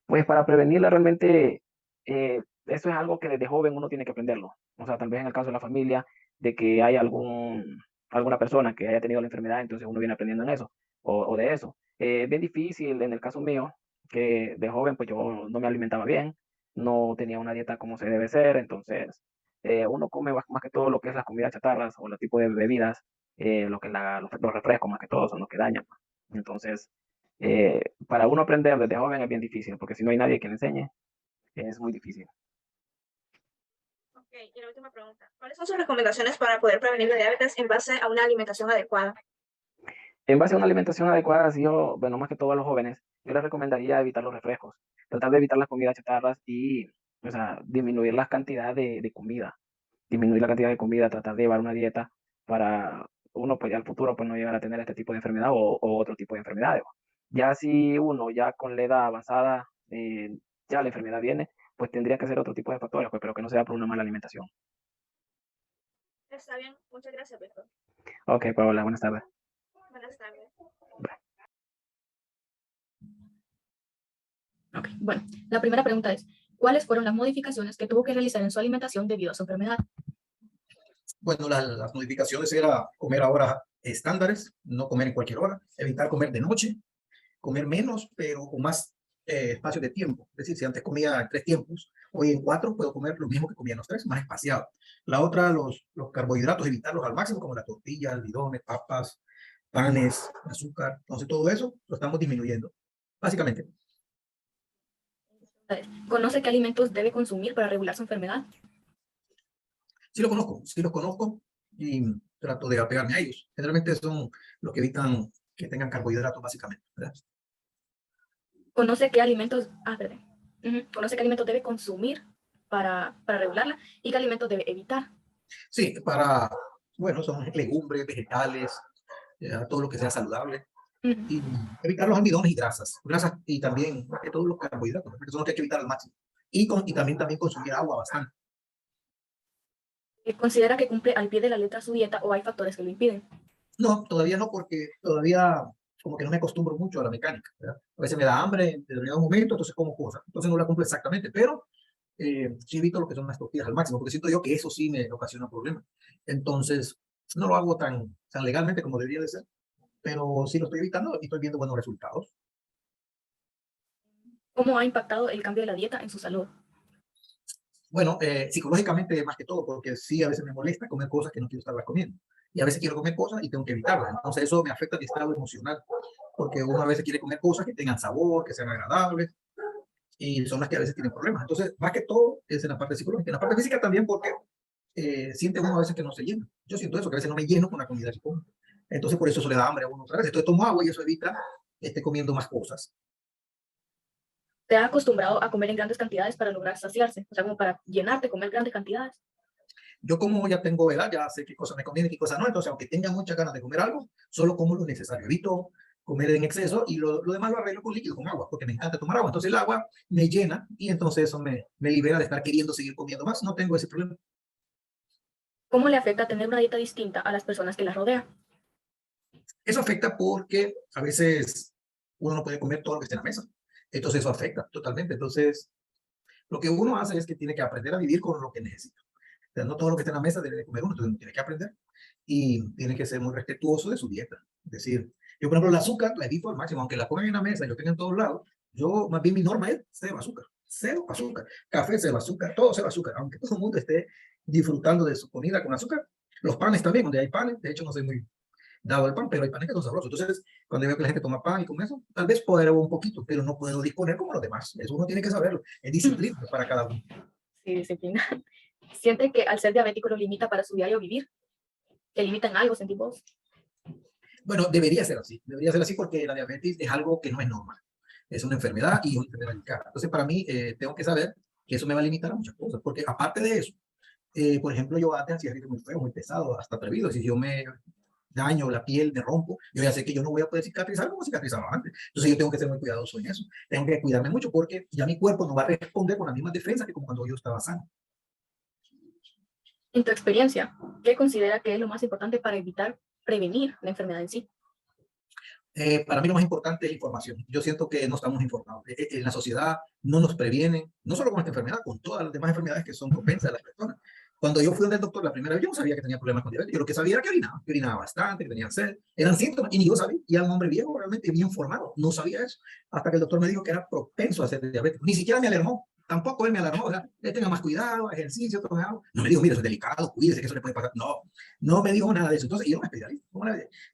Speaker 13: Pues para prevenirla realmente, eso es algo que desde joven uno tiene que aprenderlo. O sea, tal vez en el caso de la familia, de que hay alguna persona que haya tenido la enfermedad, entonces uno viene aprendiendo en eso, o de eso. Es bien difícil en el caso mío, que de joven pues yo no me alimentaba bien, no tenía una dieta como se debe ser, entonces uno come más que todo lo que es las comidas chatarras o los tipos de bebidas, lo que los refrescos más que todo son los que dañan. Entonces, para uno aprender desde joven es bien difícil, porque si no hay nadie que le enseñe, es muy difícil.
Speaker 12: Ok, y la última pregunta. ¿Cuáles son sus recomendaciones para poder prevenir la diabetes en base a una alimentación adecuada?
Speaker 13: En base a una alimentación adecuada, si yo, bueno, más que todo a los jóvenes, yo les recomendaría evitar los refrescos, tratar de evitar las comidas chatarras y, o sea, disminuir la cantidad de comida, disminuir la cantidad de comida, tratar de llevar una dieta para uno, pues ya al futuro, pues no llegar a tener este tipo de enfermedad o otro tipo de enfermedades. Ya si uno, ya con la edad avanzada, ya la enfermedad viene, pues tendría que ser otro tipo de factores, pues, pero que no sea por una mala alimentación.
Speaker 12: Está bien, muchas gracias, Víctor.
Speaker 13: Ok, Paola, buenas tardes.
Speaker 12: Buenas tardes.
Speaker 10: Ok, bueno, la primera pregunta es, ¿cuáles fueron las modificaciones que tuvo que realizar en su alimentación debido a su enfermedad?
Speaker 14: Bueno, las modificaciones era comer a horas estándares, no comer en cualquier hora, evitar comer de noche, comer menos, pero con más espacio de tiempo. Es decir, si antes comía en 3 tiempos, hoy en 4 puedo comer lo mismo que comía en los 3, más espaciado. La otra, los carbohidratos, evitarlos al máximo, como la tortilla, almidones, papas, panes, azúcar. Entonces, todo eso lo estamos disminuyendo, básicamente.
Speaker 10: ¿Conoce qué alimentos debe consumir para regular su enfermedad?
Speaker 14: Sí los conozco y trato de apegarme a ellos. Generalmente son los que evitan que tengan carbohidratos, básicamente, ¿verdad?
Speaker 10: ¿Conoce qué alimentos, perdón. ¿Conoce qué alimentos debe consumir para regularla y qué alimentos debe evitar?
Speaker 14: Sí, bueno, son legumbres, vegetales, todo lo que sea saludable. Y evitar los almidones y grasas y también, más que todo, los carbohidratos, porque son los que hay que evitar al máximo. Y también consumir agua bastante.
Speaker 10: ¿Considera que cumple al pie de la letra su dieta o hay factores que lo impiden?
Speaker 14: No, todavía no, porque todavía como que no me acostumbro mucho a la mecánica, ¿verdad? A veces me da hambre en determinado momento, entonces como cosas. Entonces no la cumplo exactamente, pero sí evito lo que son las tortillas al máximo, porque siento yo que eso sí me ocasiona problemas. Entonces, no lo hago tan legalmente como debería de ser, pero sí lo estoy evitando y estoy viendo buenos resultados.
Speaker 10: ¿Cómo ha impactado el cambio de la dieta en su salud?
Speaker 14: Bueno, psicológicamente más que todo, porque sí a veces me molesta comer cosas que no quiero estar comiendo. Y a veces quiero comer cosas y tengo que evitarlas. Entonces eso me afecta mi estado emocional, porque uno a veces quiere comer cosas que tengan sabor, que sean agradables, y son las que a veces tienen problemas. Entonces, más que todo es en la parte psicológica. En la parte física también, porque siente uno a veces que no se llena. Yo siento eso, que a veces no me lleno con la comida que como. Entonces, por eso le da hambre a uno otra vez. Entonces, tomo agua y eso evita que esté comiendo más cosas.
Speaker 10: ¿Te ha acostumbrado a comer en grandes cantidades para lograr saciarse? O sea, como para llenarte, comer grandes cantidades.
Speaker 14: Yo como ya tengo edad, ya sé qué cosas me convienen y qué cosas no. Entonces, aunque tenga muchas ganas de comer algo, solo como lo necesario. Evito comer en exceso y lo demás lo arreglo con líquido, con agua, porque me encanta tomar agua. Entonces el agua me llena y entonces eso me libera de estar queriendo seguir comiendo más. No tengo ese problema.
Speaker 10: ¿Cómo le afecta tener una dieta distinta a las personas que la rodean?
Speaker 14: Eso afecta porque a veces uno no puede comer todo lo que esté en la mesa. Entonces eso afecta totalmente. Entonces lo que uno hace es que tiene que aprender a vivir con lo que necesita. O sea, no todo lo que está en la mesa debe de comer uno, entonces uno tiene que aprender y tiene que ser muy respetuoso de su dieta. Es decir, yo por ejemplo el azúcar la evito al máximo, aunque la pongan en la mesa y lo tengan en todos lados, yo más bien mi norma es cero azúcar, cero azúcar, café cero azúcar, todo cero azúcar, aunque todo el mundo esté disfrutando de su comida con azúcar. Los panes también, donde hay panes, de hecho no soy muy dado al pan, pero hay panes que son sabrosos. Entonces, cuando veo que la gente toma pan y come eso, tal vez puedo un poquito, pero no puedo disponer como los demás. Eso uno tiene que saberlo. Es disciplina para cada uno.
Speaker 10: Sí, disciplina. ¿Siente que al ser diabético lo limita para su diario vivir? ¿Te limita en algo, sentís vos?
Speaker 14: Bueno, debería ser así. Debería ser así porque la diabetes es algo que no es normal. Es una enfermedad y una enfermedad delicada. Entonces, para mí, tengo que saber que eso me va a limitar a muchas cosas. Porque aparte de eso, por ejemplo, yo antes hacía ejercicio muy feo, muy pesado, hasta atrevido. Si yo me daño la piel, me rompo, yo ya sé que yo no voy a poder cicatrizar como cicatrizaba antes. Entonces yo tengo que ser muy cuidadoso en eso. Tengo que cuidarme mucho porque ya mi cuerpo no va a responder con la misma defensa que como cuando yo estaba sano.
Speaker 10: En tu experiencia, ¿qué considera que es lo más importante para evitar prevenir la enfermedad en sí?
Speaker 14: Para mí lo más importante es información. Yo siento que no estamos informados. En la sociedad no nos previenen, no solo con esta enfermedad, con todas las demás enfermedades que son propensas a las personas. Cuando yo fui donde el doctor la primera vez, yo no sabía que tenía problemas con diabetes. Yo lo que sabía era que orinaba bastante, que tenía sed. Eran síntomas y ni yo sabía. Y era un hombre viejo, realmente bien formado. No sabía eso. Hasta que el doctor me dijo que era propenso a ser diabético. Ni siquiera me alarmó. Tampoco él me alarmó. O sea, tenga más cuidado, ejercicio, tome agua. No me dijo, mire, eso es delicado, cuídese, que eso le puede pasar. No, no me dijo nada de eso. Entonces, yo no me especialista.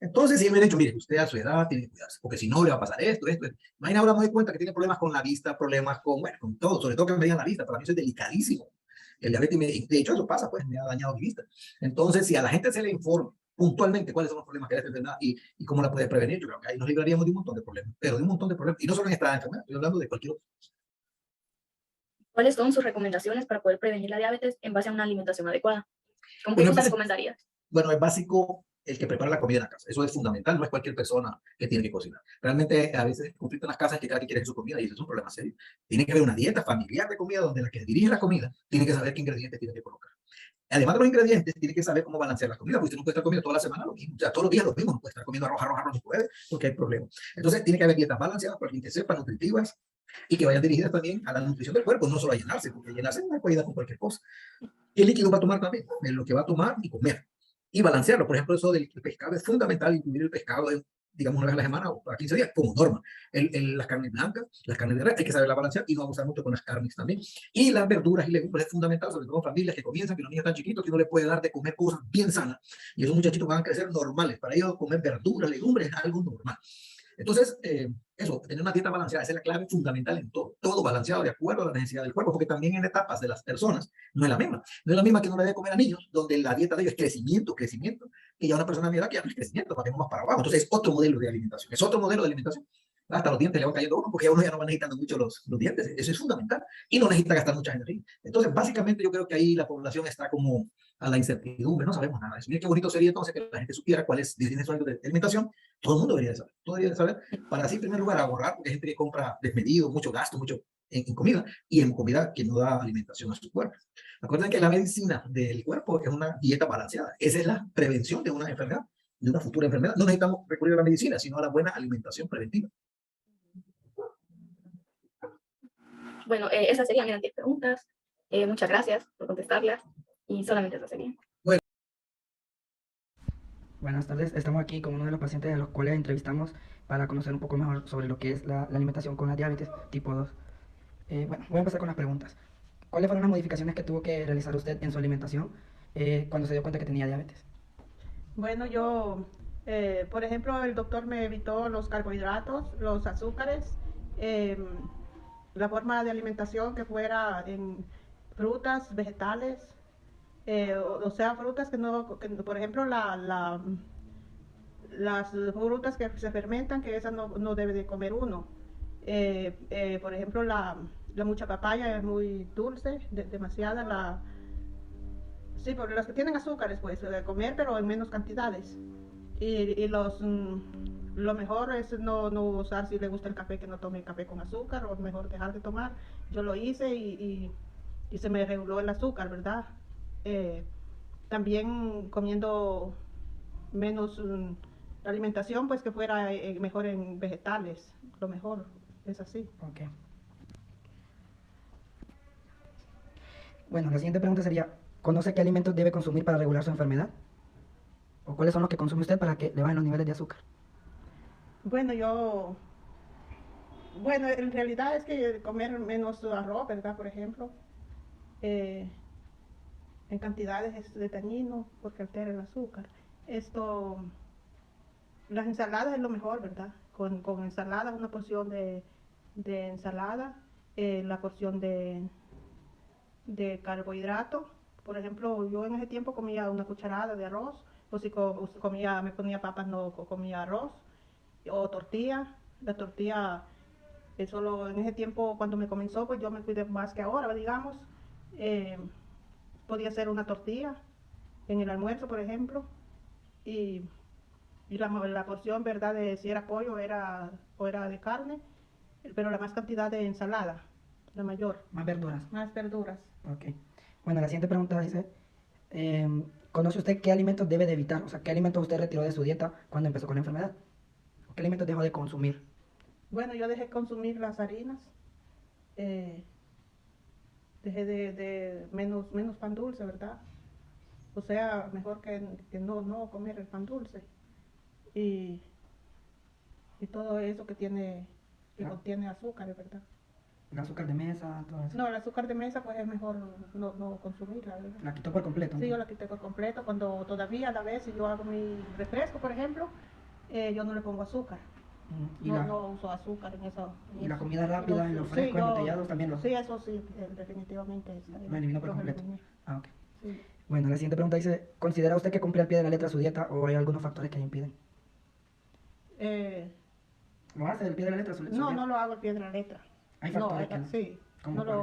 Speaker 14: Entonces, si él me ha dicho, mire, usted a su edad tiene que cuidarse, porque si no le va a pasar esto, esto. Imagina, ahora me doy cuenta que tiene problemas con la vista, problemas con, bueno, con todo, sobre todo que me digan la vista. Para mí eso es delicadísimo. El diabetes, de hecho, eso pasa, pues me ha dañado mi vista. Entonces, si a la gente se le informa puntualmente cuáles son los problemas que hay esta enfermedad y cómo la puedes prevenir, yo creo que ahí nos libraríamos de un montón de problemas, pero de un montón de problemas. Y no solo en esta enfermedad, estoy hablando de cualquier otro.
Speaker 10: ¿Cuáles son sus recomendaciones para poder prevenir la diabetes en base a una alimentación adecuada? ¿Cómo qué
Speaker 14: Bueno,
Speaker 10: cosas recomendarías?
Speaker 14: Bueno, es básico el que prepara la comida en la casa. Eso es fundamental, no es cualquier persona que tiene que cocinar. Realmente a veces conflicto en las casas que cada quien quiere su comida y eso es un problema serio. Tiene que haber una dieta familiar de comida donde la que dirige la comida tiene que saber qué ingredientes tiene que colocar. Además de los ingredientes, tiene que saber cómo balancear la comida, porque usted no puede estar comiendo toda la semana lo mismo, o sea, todos los días lo mismo, no puede estar comiendo arroz, no puede, porque hay problemas. Entonces, tiene que haber dietas balanceadas para alguien que sepa, nutritivas, y que vayan dirigidas también a la nutrición del cuerpo, no solo a llenarse, porque llenarse no puede ir con cualquier cosa. ¿Qué líquido va a tomar también? Lo que va a tomar y comer. Y balancearlo. Por ejemplo, eso del pescado es fundamental, incluir el pescado, digamos, una vez a la semana o cada 15 días, como norma. Las carnes blancas, las carnes de res, hay que saberla balancear y no abusar mucho con las carnes también. Y las verduras y legumbres es fundamental, sobre todo en familias que comienzan, que los niños están chiquitos, que no les puede dar de comer cosas bien sanas. Y esos muchachitos van a crecer normales. Para ellos, comer verduras, legumbres es algo normal. Entonces, eso, tener una dieta balanceada, esa es la clave fundamental en todo, todo balanceado de acuerdo a la necesidad del cuerpo, porque también en etapas de las personas no es la misma. No es la misma que uno le debe comer a niños, donde la dieta de ellos es crecimiento, que ya una persona de mi edad que ya no es crecimiento, va más para abajo. Entonces, es otro modelo de alimentación, es otro modelo de alimentación. Hasta los dientes le van cayendo a uno, porque ya uno ya no va necesitando mucho los dientes, eso es fundamental, y no necesita gastar mucha energía. Entonces, básicamente yo creo que ahí la población está como a la incertidumbre, no sabemos nada de eso. Mira qué bonito sería entonces que la gente supiera cuáles son los de alimentación, todo el mundo debería saber, para así en primer lugar ahorrar, porque hay gente que compra desmedido, mucho gasto, mucho en comida, y en comida que no da alimentación a su cuerpo. Acuérdense que la medicina del cuerpo es una dieta balanceada, esa es la prevención de una enfermedad, de una futura enfermedad. No necesitamos recurrir a la medicina, sino a la buena alimentación preventiva.
Speaker 10: Bueno, esas serían las 10 preguntas. Muchas gracias por contestarlas y solamente esas serían.
Speaker 1: Buenas tardes, estamos aquí con uno de los pacientes a los cuales entrevistamos para conocer un poco mejor sobre lo que es la alimentación con la diabetes tipo 2. Bueno, voy a empezar con las preguntas. ¿Cuáles fueron las modificaciones que tuvo que realizar usted en su alimentación cuando se dio cuenta que tenía diabetes?
Speaker 15: Bueno, yo, por ejemplo, el doctor me evitó los carbohidratos, los azúcares, la forma de alimentación que fuera en frutas, vegetales, o sea, frutas que no, por ejemplo, las frutas que se fermentan, que esas no debe de comer uno. Por ejemplo, la mucha papaya es muy dulce, demasiada sí, porque las que tienen azúcares, pues, de comer, pero en menos cantidades. Y lo mejor es no usar, si le gusta el café, que no tome café con azúcar, o mejor dejar de tomar. Yo lo hice y se me reguló el azúcar, ¿verdad? Eh, También comiendo menos la alimentación, pues que fuera mejor en vegetales, lo mejor es así.
Speaker 1: Ok. Bueno, la siguiente pregunta sería, ¿conoce qué alimentos debe consumir para regular su enfermedad? ¿O cuáles son los que consume usted para que le bajen los niveles de azúcar?
Speaker 15: Bueno, en realidad es que comer menos arroz, ¿verdad? Por ejemplo, en cantidades de dañino porque altera el azúcar. Las ensaladas es lo mejor, ¿verdad? Con ensaladas, una porción de ensalada, la porción de carbohidrato. Por ejemplo, yo en ese tiempo comía una cucharada de arroz, o si me ponía papas, no comía arroz, o tortilla. La tortilla, solo en ese tiempo cuando me comenzó, pues yo me cuidé más que ahora, digamos. Podía hacer una tortilla en el almuerzo, por ejemplo, y la porción, ¿verdad?, de si era pollo o era de carne, pero la más cantidad de ensalada, la mayor.
Speaker 1: Más verduras.
Speaker 15: Más verduras.
Speaker 1: Ok. Bueno, la siguiente pregunta dice, ¿conoce usted qué alimentos debe de evitar? O sea, ¿qué alimentos usted retiró de su dieta cuando empezó con la enfermedad? ¿Qué alimentos dejó de consumir?
Speaker 15: Bueno, yo dejé consumir las harinas, dejé de menos pan dulce, ¿verdad? O sea, mejor que no comer el pan dulce. Y todo eso que contiene azúcar, ¿verdad?
Speaker 1: El azúcar de mesa, todo eso.
Speaker 15: No, el azúcar de mesa pues es mejor no consumirla, ¿verdad?
Speaker 1: ¿La quitó por completo?
Speaker 15: Sí, yo la quité por completo. Cuando todavía a la vez, si yo hago mi refresco, por ejemplo, yo no le pongo azúcar. No uso azúcar en eso.
Speaker 1: ¿Y la comida rápida, en los frescos, embotellados también
Speaker 15: Sí, eso sí, definitivamente.
Speaker 1: Lo eliminó por completo.
Speaker 15: eliminé.
Speaker 1: Ah, ok.
Speaker 15: Sí.
Speaker 1: Bueno, la siguiente pregunta dice, ¿considera usted que cumple al pie de la letra su dieta o hay algunos factores que le impiden? ¿Lo hace al pie de la letra su dieta?
Speaker 15: No lo hago al pie de la letra.
Speaker 1: Hay factores que no.
Speaker 15: Sí.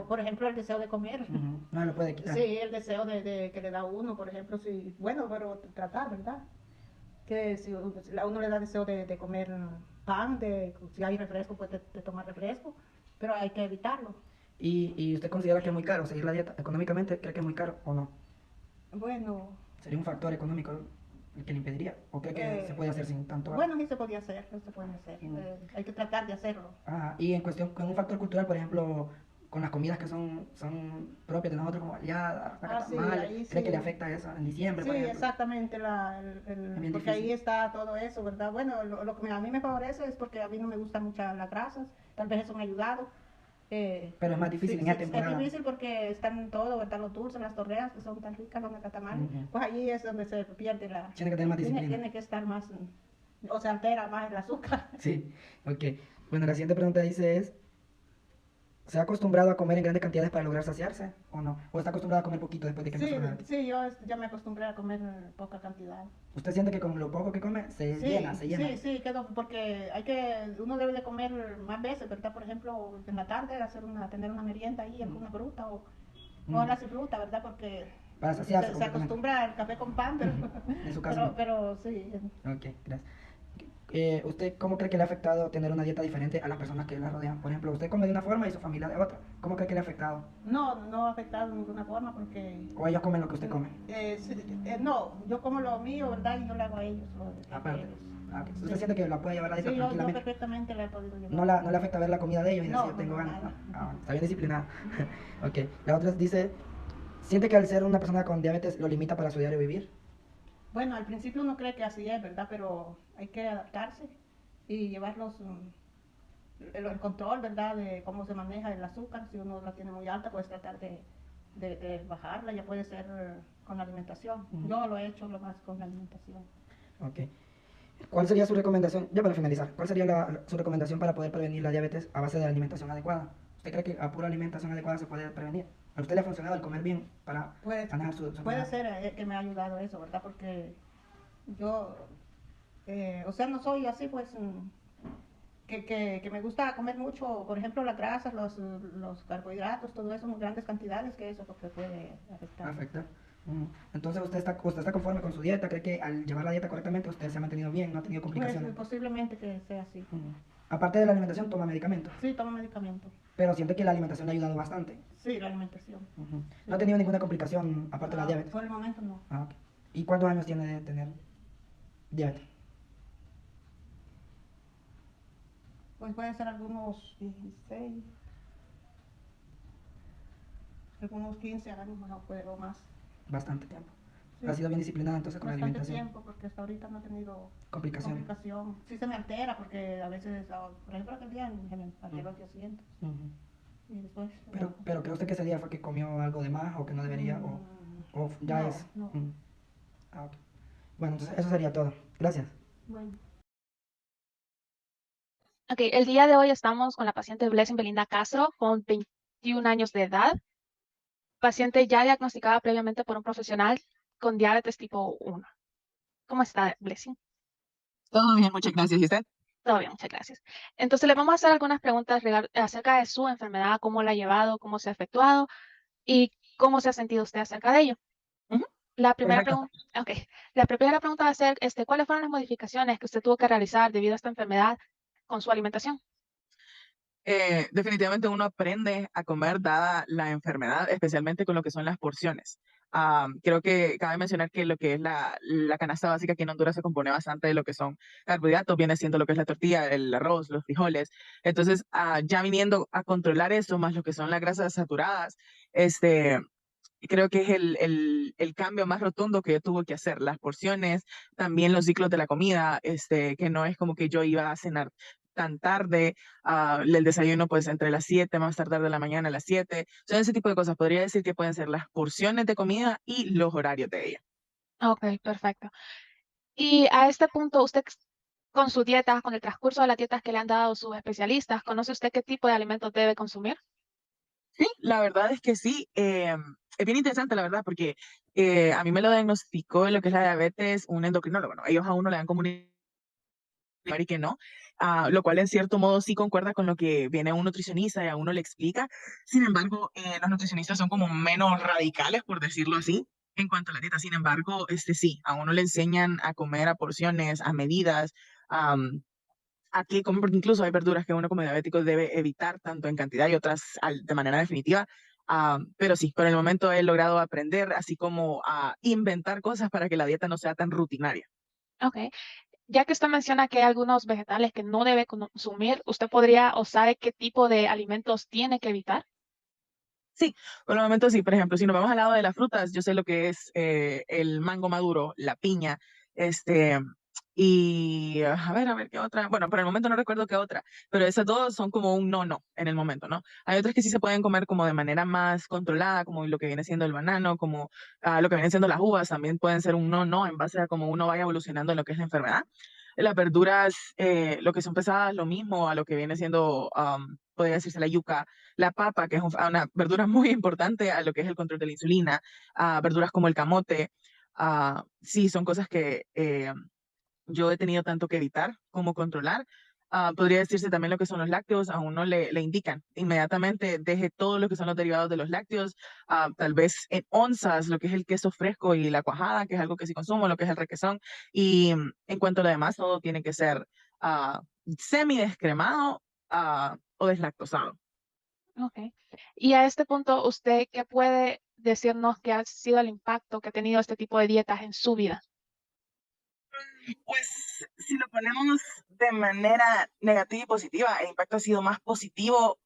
Speaker 15: Por ejemplo, el deseo de comer.
Speaker 1: No lo puede quitar.
Speaker 15: Sí, el deseo de que le da a uno, por ejemplo, sí. Bueno, pero tratar, ¿verdad? Que si a uno le da deseo de comer pan, si hay refresco, pues de tomar refresco, pero hay que evitarlo.
Speaker 1: ¿Y usted considera que es muy caro seguir la dieta? ¿Económicamente cree que es muy caro o no?
Speaker 15: Bueno.
Speaker 1: ¿Sería un factor económico el que le impediría? ¿O cree que se puede hacer sin tanto gasto?
Speaker 15: Bueno, sí se podía hacer, hay que tratar de hacerlo.
Speaker 1: Y en cuestión, con un factor cultural, por ejemplo, con las comidas que son propias de nosotros, como aliadas, tamales, ¿cree que le afecta eso en diciembre,
Speaker 15: Sí,
Speaker 1: por ejemplo?
Speaker 15: exactamente, porque
Speaker 1: difícil.
Speaker 15: ahí está todo eso, ¿verdad? Bueno, lo que a mí me favorece es porque a mí no me gustan mucho las grasas, tal vez eso me ha ayudado.
Speaker 1: Pero es más difícil en esta temporada.
Speaker 15: Es difícil porque están todo, ¿verdad? Los dulces, las torreas, que son tan ricas, los nacatamales. Pues allí es donde se pierde
Speaker 1: Tiene que tener más disciplina.
Speaker 15: Tiene que estar más, o se altera más el azúcar.
Speaker 1: Sí, ok. Bueno, la siguiente pregunta dice ¿se ha acostumbrado a comer en grandes cantidades para lograr saciarse o no? ¿O está acostumbrado a comer poquito después de que empezó la...
Speaker 15: Sí, yo ya me acostumbré a comer poca cantidad.
Speaker 1: ¿Usted siente que con lo poco que come se llena?
Speaker 15: Sí, porque uno debe de comer más veces, ¿verdad? Por ejemplo, en la tarde tener una merienda ahí, alguna fruta o la fruta, ¿verdad? Porque
Speaker 1: para saciarse,
Speaker 15: se acostumbra al café con pan, pero,
Speaker 1: en su caso
Speaker 15: pero sí.
Speaker 1: Ok, gracias. ¿Usted cómo cree que le ha afectado tener una dieta diferente a las personas que la rodean? Por ejemplo, usted come de una forma y su familia de otra. ¿Cómo cree que le ha afectado?
Speaker 15: No ha afectado de ninguna forma porque...
Speaker 1: ¿O ellos comen lo que usted come?
Speaker 15: No, yo como lo mío, ¿verdad? Y yo le hago a ellos.
Speaker 1: Okay. ¿Usted siente que la puede llevar a la dieta tranquilamente?
Speaker 15: Sí, yo perfectamente la he podido llevar.
Speaker 1: ¿No le afecta ver la comida de ellos y decir, tengo ganas? Está bien disciplinada. Ok, la otra dice, ¿siente que al ser una persona con diabetes lo limita para su diario vivir?
Speaker 15: Bueno, al principio uno cree que así es, ¿verdad? Pero hay que adaptarse y llevarlos el control, ¿verdad? De cómo se maneja el azúcar. Si uno la tiene muy alta, pues tratar de bajarla. Ya puede ser con la alimentación. Yo lo he hecho lo más con la alimentación.
Speaker 1: Ok. ¿Cuál sería su recomendación, ya para finalizar, cuál sería su recomendación para poder prevenir la diabetes a base de la alimentación adecuada? ¿Usted cree que a pura alimentación adecuada se puede prevenir? ¿A usted le ha funcionado el comer bien para manejar su
Speaker 15: Puede ser que me ha ayudado eso, ¿verdad? Porque yo, no soy así, pues, que me gusta comer mucho, por ejemplo, las grasas, los carbohidratos, todo eso en grandes cantidades, que eso es lo que puede afectar.
Speaker 1: Entonces usted está conforme con su dieta, cree que al llevar la dieta correctamente usted se ha mantenido bien, no ha tenido
Speaker 15: Pues
Speaker 1: complicaciones.
Speaker 15: posiblemente que sea así.
Speaker 1: Aparte de la alimentación, toma medicamentos,
Speaker 15: Sí, tomo medicamentos.
Speaker 1: pero siente que la alimentación le ha ayudado bastante.
Speaker 15: Sí, la alimentación.
Speaker 1: No ha tenido ninguna complicación aparte de la
Speaker 15: Ah,
Speaker 1: diabetes.
Speaker 15: por el momento no.
Speaker 1: Ah, ok. ¿Y cuántos años tiene de tener diabetes?
Speaker 15: Pues puede ser algunos 16, algunos 15 años, no puedo más.
Speaker 1: Bastante tiempo.
Speaker 15: Sí.
Speaker 1: Ha sido bien disciplinada entonces con la
Speaker 15: Bastante
Speaker 1: alimentación.
Speaker 15: tiempo, porque hasta ahorita no he tenido
Speaker 1: Complicaciones.
Speaker 15: complicación. Sí se me altera, porque a veces, por ejemplo, aquel día se me alteró el día siguiente. Y después...
Speaker 1: Pero ¿cree usted que ese día fue que comió algo de más o que no debería? O ya
Speaker 15: no,
Speaker 1: es.
Speaker 15: no.
Speaker 1: Ah, ok. Bueno, entonces eso sería todo. Gracias.
Speaker 15: Bueno.
Speaker 5: Ok, el día de hoy estamos con la paciente Blessing Belinda Castro, con 21 años de edad, paciente ya diagnosticada previamente por un profesional con diabetes tipo 1. ¿Cómo está, Blessing?
Speaker 16: Todo bien, muchas gracias. ¿Y usted?
Speaker 5: Todo bien, muchas gracias. Entonces le vamos a hacer algunas preguntas acerca de su enfermedad, cómo la ha llevado, cómo se ha efectuado y cómo se ha sentido usted acerca de ello. La primera
Speaker 16: Perfecto.
Speaker 5: pregunta, okay. La primera pregunta va a ser, ¿cuáles fueron las modificaciones que usted tuvo que realizar debido a esta enfermedad con su alimentación?
Speaker 16: Definitivamente uno aprende a comer dada la enfermedad, especialmente con lo que son las porciones. Creo que cabe mencionar que lo que es la canasta básica aquí en Honduras se compone bastante de lo que son carbohidratos, viene siendo lo que es la tortilla, el arroz, los frijoles. Entonces, ya viniendo a controlar eso, más lo que son las grasas saturadas, creo que es el cambio más rotundo que yo tuve que hacer. Las porciones, también los ciclos de la comida, que no es como que yo iba a cenar tan tarde, el desayuno pues entre las 7, más tarde de la mañana a las 7. Son ese tipo de cosas. Podría decir que pueden ser las porciones de comida y los horarios de ella.
Speaker 5: Ok, perfecto. Y a este punto, usted con su dieta, con el transcurso de las dietas que le han dado sus especialistas, ¿conoce usted qué tipo de alimentos debe consumir?
Speaker 16: Sí, la verdad es que sí. Es bien interesante, la verdad, porque a mí me lo diagnosticó lo que es la diabetes un endocrinólogo, ¿no? Ellos a uno le dan como y que no, lo cual en cierto modo sí concuerda con lo que viene un nutricionista y a uno le explica. Sin embargo, los nutricionistas son como menos radicales, por decirlo así, en cuanto a la dieta. Sin embargo, sí, a uno le enseñan a comer a porciones, a medidas, a qué comer, porque incluso hay verduras que uno como diabético debe evitar tanto en cantidad y otras de manera definitiva. Pero sí, por el momento he logrado aprender, así como a inventar cosas para que la dieta no sea tan rutinaria.
Speaker 5: Ok. Ya que usted menciona que hay algunos vegetales que no debe consumir, ¿usted podría o sabe qué tipo de alimentos tiene que evitar?
Speaker 16: Sí, por el momento sí. Por ejemplo, si nos vamos al lado de las frutas, yo sé lo que es el mango maduro, la piña, y a ver qué otra. Bueno, por el momento no recuerdo qué otra, pero esas dos son como un no en el momento, ¿no? Hay otras que sí se pueden comer como de manera más controlada, como lo que viene siendo el banano, como lo que vienen siendo las uvas, también pueden ser un no en base a cómo uno vaya evolucionando en lo que es la enfermedad. Las verduras, lo que son pesadas, lo mismo a lo que viene siendo, podría decirse la yuca, la papa, que es una verdura muy importante a lo que es el control de la insulina, verduras como el camote, sí, son cosas que yo he tenido tanto que evitar como controlar. Podría decirse también lo que son los lácteos, a uno le indican inmediatamente deje todo lo que son los derivados de los lácteos, tal vez en onzas, lo que es el queso fresco y la cuajada, que es algo que sí consumo, lo que es el requesón, y en cuanto a lo demás, todo tiene que ser semidescremado o deslactosado.
Speaker 5: Ok. Y a este punto, ¿usted qué puede decirnos que ha sido el impacto que ha tenido este tipo de dietas en su vida?
Speaker 16: Pues si lo ponemos de manera negativa y positiva, el impacto ha sido más positivo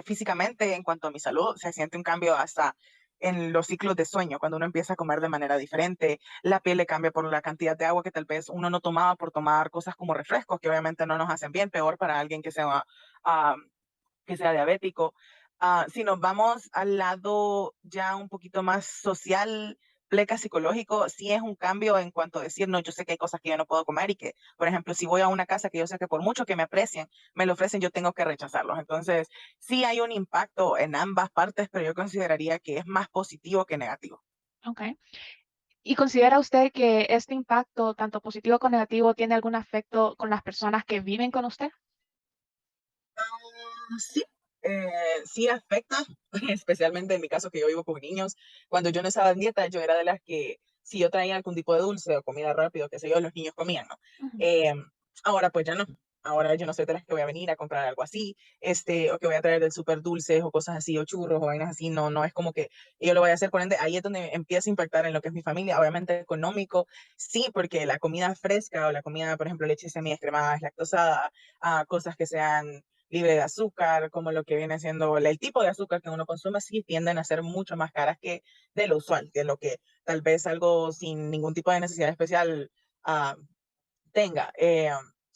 Speaker 16: físicamente en cuanto a mi salud. Se siente un cambio hasta en los ciclos de sueño, cuando uno empieza a comer de manera diferente, la piel le cambia por la cantidad de agua que tal vez uno no tomaba por tomar cosas como refrescos, que obviamente no nos hacen bien, peor para alguien que sea diabético. Si nos vamos al lado ya un poquito más social, pleca psicológico, sí es un cambio en cuanto a decir, no, yo sé que hay cosas que yo no puedo comer y que, por ejemplo, si voy a una casa que yo sé que por mucho que me aprecien, me lo ofrecen, yo tengo que rechazarlos. Entonces, sí hay un impacto en ambas partes, pero yo consideraría que es más positivo que negativo.
Speaker 5: Ok. ¿Y considera usted que este impacto, tanto positivo como negativo, tiene algún efecto con las personas que viven con usted?
Speaker 16: Sí, Sí afecta, especialmente en mi caso que yo vivo con niños. Cuando yo no estaba en dieta, yo era de las que si yo traía algún tipo de dulce o comida rápido, qué sé yo, los niños comían, ¿no?
Speaker 5: Ujú.
Speaker 16: Ahora pues ya no. Ahora yo no soy de las que voy a venir a comprar algo así, o que voy a traer del súper dulces o cosas así, o churros o vainas así. No, no es como que yo lo voy a hacer. Por ende, ahí es donde empieza a impactar en lo que es mi familia. Obviamente económico, sí, porque la comida fresca o la comida, por ejemplo, leche semidescremada, lactosada, cosas que sean libre de azúcar, como lo que viene siendo el tipo de azúcar que uno consume, sí tienden a ser mucho más caras que de lo usual, que lo que tal vez algo sin ningún tipo de necesidad especial ah, tenga.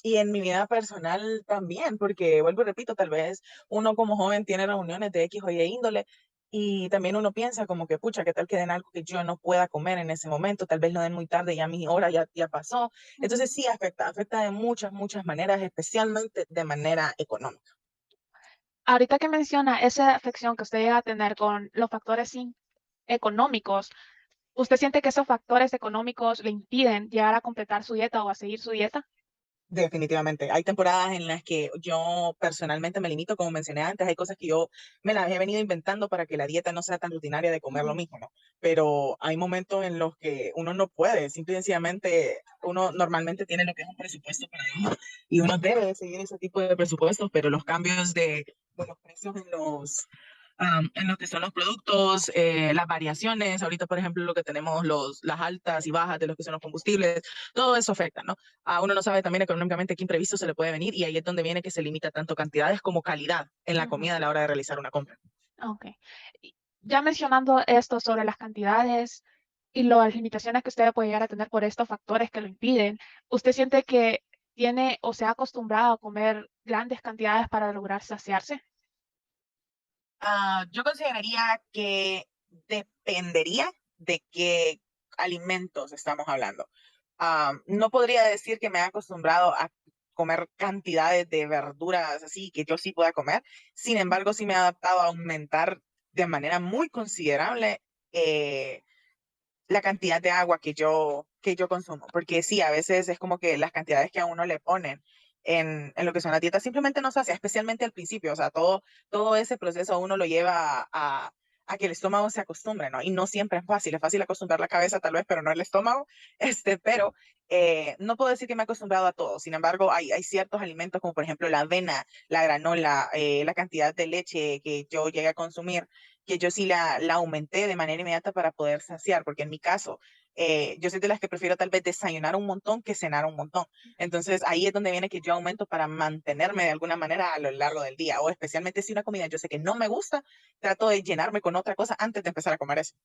Speaker 16: Y en mi vida personal también, porque vuelvo y repito, tal vez uno como joven tiene reuniones de X o Y índole y también uno piensa como que, pucha, ¿qué tal que den algo que yo no pueda comer en ese momento? Tal vez lo den muy tarde, ya mi hora ya pasó.
Speaker 5: Ujú.
Speaker 16: Entonces sí afecta de muchas maneras, especialmente de manera económica.
Speaker 5: Ahorita que menciona esa afección que usted llega a tener con los factores económicos, ¿usted siente que esos factores económicos le impiden llegar a completar su dieta o a seguir su dieta?
Speaker 16: Definitivamente. Hay temporadas en las que yo personalmente me limito, como mencioné antes, hay cosas que yo me las he venido inventando para que la dieta no sea tan rutinaria de comer lo
Speaker 5: Ujú.
Speaker 16: mismo, ¿no? Pero hay momentos en los que uno no puede, simple y sencillamente uno normalmente tiene lo que es un presupuesto para ello y uno debe de seguir ese tipo de presupuestos, pero los cambios de los precios en lo que son los productos, las variaciones, ahorita por ejemplo lo que tenemos las altas y bajas de lo que son los combustibles, todo eso afecta, ¿no? Uno no sabe también económicamente qué imprevisto se le puede venir y ahí es donde viene que se limita tanto cantidades como calidad en la
Speaker 5: Ujú.
Speaker 16: comida a la hora de realizar una compra.
Speaker 5: Ok. Y ya mencionando esto sobre las cantidades y las limitaciones que usted puede llegar a tener por estos factores que lo impiden, ¿usted siente que tiene o se ha acostumbrado a comer grandes cantidades para lograr saciarse?
Speaker 16: Yo consideraría que dependería de qué alimentos estamos hablando. No podría decir que me he acostumbrado a comer cantidades de verduras así que yo sí pueda comer. Sin embargo, sí me he adaptado a aumentar de manera muy considerable eh, la cantidad de agua que yo consumo. Porque sí, a veces es como que las cantidades que a uno le ponen en lo que son las dietas simplemente no sacia, especialmente al principio. O sea, todo ese proceso uno lo lleva a que el estómago se acostumbre, ¿no? Y no siempre es fácil acostumbrar la cabeza tal vez, pero no el estómago. Pero no puedo decir que me he acostumbrado a todo. Sin embargo, hay ciertos alimentos como por ejemplo la avena, la granola, la cantidad de leche que yo llegué a consumir que yo sí la aumenté de manera inmediata para poder saciar, porque en mi caso, yo soy de las que prefiero tal vez desayunar un montón que cenar un montón. Entonces ahí es donde viene que yo aumento para mantenerme de alguna manera a lo largo del día, o especialmente si una comida yo sé que no me gusta, trato de llenarme con otra cosa antes de empezar a comer eso.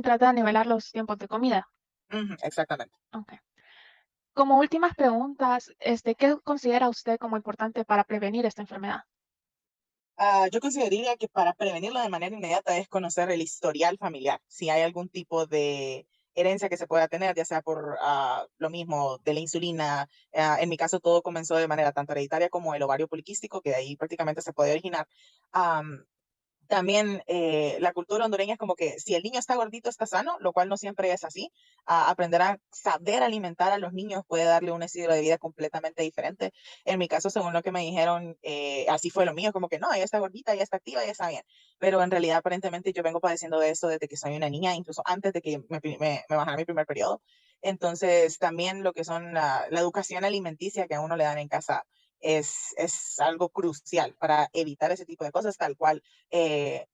Speaker 5: Trata de nivelar los tiempos de comida.
Speaker 16: Ujú, exactamente.
Speaker 5: Ok. Como últimas preguntas, ¿qué considera usted como importante para prevenir esta enfermedad?
Speaker 16: Yo consideraría que para prevenirlo de manera inmediata es conocer el historial familiar, si hay algún tipo de herencia que se pueda tener, ya sea por lo mismo de la insulina. En mi caso, todo comenzó de manera tanto hereditaria como el ovario poliquístico, que de ahí prácticamente se puede originar. Am, También la cultura hondureña es como que si el niño está gordito está sano, lo cual no siempre es así. Aprender a saber alimentar a los niños puede darle un estilo de vida completamente diferente. En mi caso, según lo que me dijeron, así fue lo mío, como que no, ella está gordita, ella está activa, ella está bien. Pero en realidad aparentemente yo vengo padeciendo de eso desde que soy una niña, incluso antes de que me bajara mi primer periodo. Entonces también lo que son la educación alimenticia que a uno le dan en casa es algo crucial para evitar ese tipo de cosas, tal cual eh,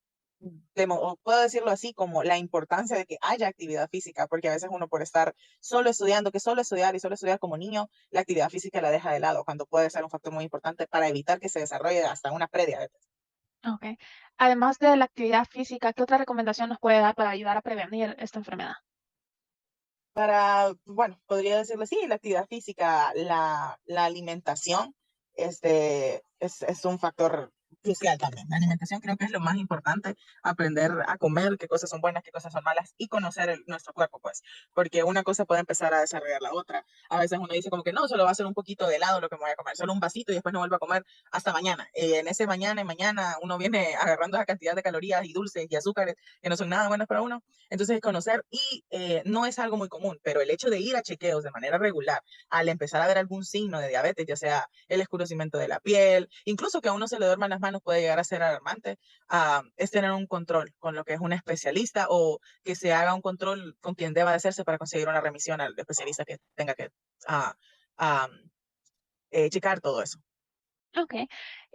Speaker 16: puedo decirlo así, como la importancia de que haya actividad física, porque a veces uno por estar solo estudiando, que solo estudiar y solo estudiar como niño, la actividad física la deja de lado, cuando puede ser un factor muy importante para evitar que se desarrolle hasta una prediabetes.
Speaker 5: Ok. Además de la actividad física, ¿qué otra recomendación nos puede dar para ayudar a prevenir esta enfermedad?
Speaker 16: Bueno, podría decirle sí, la actividad física, la alimentación, es un factor crucial también. La alimentación creo que es lo más importante, aprender a comer qué cosas son buenas, qué cosas son malas y conocer nuestro cuerpo, pues, porque una cosa puede empezar a desarrollar la otra. A veces uno dice como que no, solo va a ser un poquito de helado lo que me voy a comer, solo un vasito y después no vuelvo a comer hasta mañana. En ese mañana y mañana uno viene agarrando esa cantidad de calorías y dulces y azúcares que no son nada buenos para uno. Entonces, conocer y no es algo muy común, pero el hecho de ir a chequeos de manera regular, al empezar a ver algún signo de diabetes, ya sea el escurecimiento de la piel, incluso que a uno se le duerman las manos puede llegar a ser alarmante, es tener un control con lo que es un especialista o que se haga un control con quien deba de hacerse para conseguir una remisión al especialista que tenga que ah, ah, checar todo eso.
Speaker 17: Ok.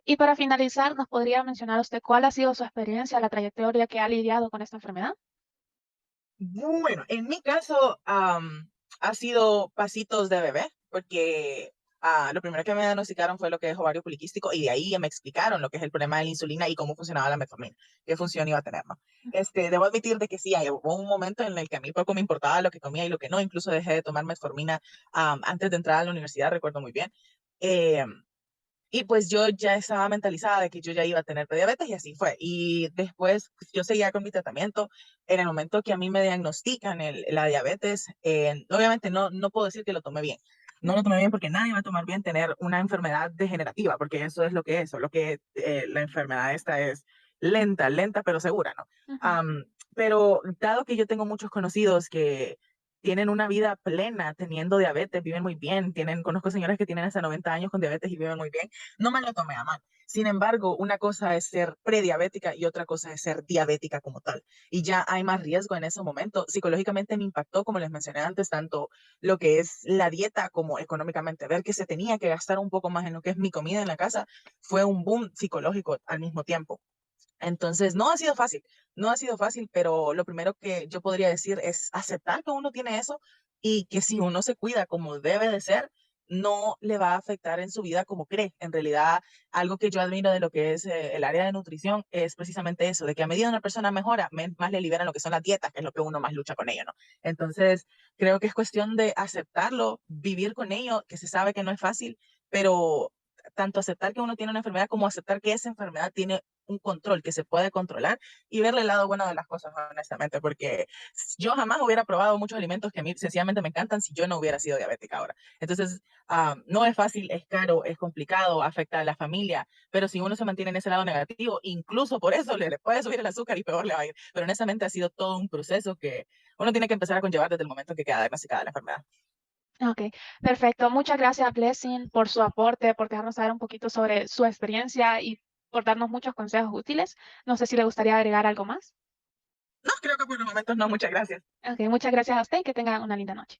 Speaker 17: Y para finalizar, ¿nos podría mencionar usted cuál ha sido su experiencia, la trayectoria que ha lidiado con esta enfermedad?
Speaker 16: Bueno, en mi caso ha sido pasitos de bebé, porque lo primero que me diagnosticaron fue lo que es ovario poliquístico y de ahí me explicaron lo que es el problema de la insulina y cómo funcionaba la metformina, qué función iba a tener, ¿no? Debo admitir de que sí, hubo un momento en el que a mí poco me importaba lo que comía y lo que no, incluso dejé de tomar metformina antes de entrar a la universidad, recuerdo muy bien. Y pues yo ya estaba mentalizada de que yo ya iba a tener prediabetes y así fue. Y después pues, yo seguía con mi tratamiento. En el momento que a mí me diagnostican la diabetes, obviamente no puedo decir que lo tomé bien. No lo tomé bien porque nadie va a tomar bien tener una enfermedad degenerativa, porque eso es lo que es, solo que la enfermedad esta es lenta, lenta pero segura, ¿no? Pero dado que yo tengo muchos conocidos que tienen una vida plena teniendo diabetes, viven muy bien, conozco señoras que tienen hasta 90 años con diabetes y viven muy bien, no me lo tomé a mal. Sin embargo, una cosa es ser prediabética y otra cosa es ser diabética como tal. Y ya hay más riesgo en ese momento. Psicológicamente me impactó, como les mencioné antes, tanto lo que es la dieta como económicamente. Ver que se tenía que gastar un poco más en lo que es mi comida en la casa fue un boom psicológico al mismo tiempo. Entonces, no ha sido fácil, pero lo primero que yo podría decir es aceptar que uno tiene eso y que si uno se cuida como debe de ser, no le va a afectar en su vida como cree. En realidad, algo que yo admiro de lo que es el área de nutrición es precisamente eso, de que a medida una persona mejora, más le liberan lo que son las dietas, que es lo que uno más lucha con ello, ¿no? Entonces, creo que es cuestión de aceptarlo, vivir con ello, que se sabe que no es fácil, pero tanto aceptar que uno tiene una enfermedad como aceptar que esa enfermedad tiene un control, que se puede controlar y verle el lado bueno de las cosas, honestamente, porque yo jamás hubiera probado muchos alimentos que a mí sencillamente me encantan si yo no hubiera sido diabética ahora. Entonces, no es fácil, es caro, es complicado, afecta a la familia, pero si uno se mantiene en ese lado negativo, incluso por eso le puede subir el azúcar y peor le va a ir. Pero honestamente ha sido todo un proceso que uno tiene que empezar a conllevar desde el momento que queda diagnosticada la enfermedad.
Speaker 17: Ok, perfecto. Muchas gracias, Blessing, por su aporte, por dejarnos saber un poquito sobre su experiencia y por darnos muchos consejos útiles. No sé si le gustaría agregar algo más.
Speaker 16: No, creo que por el momento no, muchas gracias.
Speaker 17: Ok, muchas gracias a usted y que tenga una linda noche.